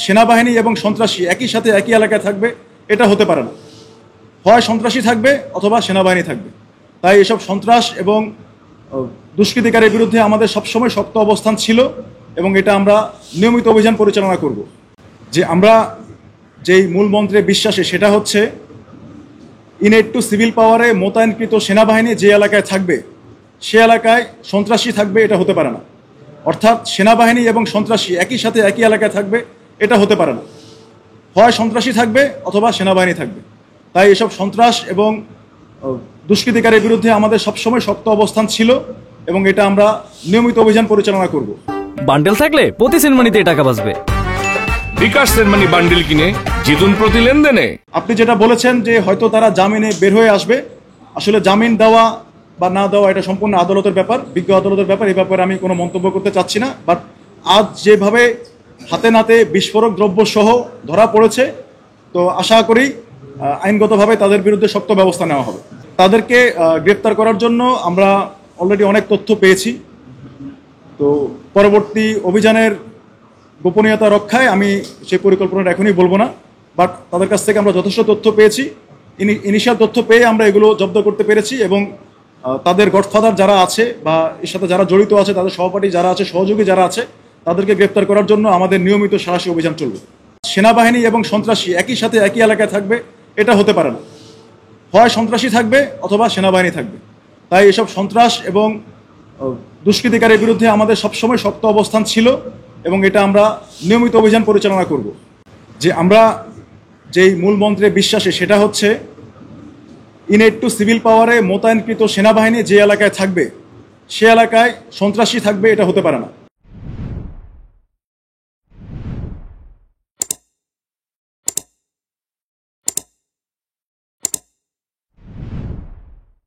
সেনাবাহিনী এবং সন্ত্রাসী একই সাথে একই এলাকায় থাকবে এটা হতে পারে না। হয় সন্ত্রাসী থাকবে অথবা সেনাবাহিনী থাকবে। তাই এসব সন্ত্রাস এবং দুষ্কৃতিকারীর বিরুদ্ধে আমাদের সবসময় শক্ত অবস্থান ছিল এবং এটা আমরা নিয়মিত অভিযান পরিচালনা করব। যে আমরা যেই মূল মন্ত্রে বিশ্বাসী সেটা হচ্ছে ইনএড টু সিভিল পাওয়ারে মোতায়েনকৃত সেনাবাহিনী যে এলাকায় থাকবে সে এলাকায় সন্ত্রাসী থাকবে এটা হতে পারে না। অর্থাৎ সেনাবাহিনী এবং সন্ত্রাসী একই সাথে একই এলাকায় থাকবে এটা হতে পারে না। হয় সন্ত্রাসী থাকবে অথবা সেনাবাহিনী থাকবে। তাই এসব সন্ত্রাস এবং দুষ্কৃতিকারীর বিরুদ্ধে আমাদের সবসময় শক্ত অবস্থান ছিল এবং এটা আমরা নিয়মিত অভিযান পরিচালনা করব। বান্ডেল থাকলে প্রতি সেনমানিতে টাকা বাঁচবে। বিকাশ সেনমানি বান্ডেল কিনে জিতুন প্রতি লেনদেনে। আপনি যেটা বলেছেন যে হয়তো তারা জামিনে বের হয়ে আসবে, আসলে জামিন দেওয়া বা না দেওয়া এটা সম্পূর্ণ আদালতের ব্যাপার, বিজ্ঞ আদালতের ব্যাপার। এই ব্যাপারে আমি কোনো মন্তব্য করতে চাচ্ছি না। বাট আজ যেভাবে হাতে নাতে বিস্ফোরক দ্রব্য সহ ধরা পড়েছে, তো আশা করি আইনগতভাবে তাদের বিরুদ্ধে শক্ত ব্যবস্থা নেওয়া হবে। তাদেরকে গ্রেপ্তার করার জন্য আমরা অলরেডি অনেক তথ্য পেয়েছি। তো পরবর্তী অভিযানের গোপনীয়তা রক্ষায় আমি সেই পরিকল্পনাটা এখনই বলবো না। বাট তাদের কাছ থেকে আমরা যথেষ্ট তথ্য পেয়েছি। ইনিশিয়াল তথ্য পেয়ে আমরা এগুলো জব্দ করতে পেরেছি এবং তাদের গডফাদার যারা আছে বা এর সাথে যারা জড়িত আছে, তাদের সহপাঠী যারা আছে, সহযোগী যারা আছে, তাদেরকে গ্রেপ্তার করার জন্য আমাদের নিয়মিত সাহসী অভিযান চলবে। সেনাবাহিনী এবং সন্ত্রাসী একই সাথে একই এলাকায় থাকবে এটা হতে পারে না। হয় সন্ত্রাসী থাকবে অথবা সেনাবাহিনী থাকবে। তাই এসব সন্ত্রাস এবং দুষ্কৃতিকারীর বিরুদ্ধে আমাদের সবসময় শক্ত অবস্থান ছিল এবং এটা আমরা নিয়মিত অভিযান পরিচালনা করব। যে আমরা যেই মূল মন্ত্রে বিশ্বাসী সেটা হচ্ছে ইনএড টু সিভিল পাওয়ারে মোতায়েনকৃত সেনাবাহিনী যে এলাকায় থাকবে সে এলাকায় সন্ত্রাসী থাকবে এটা হতে পারে না।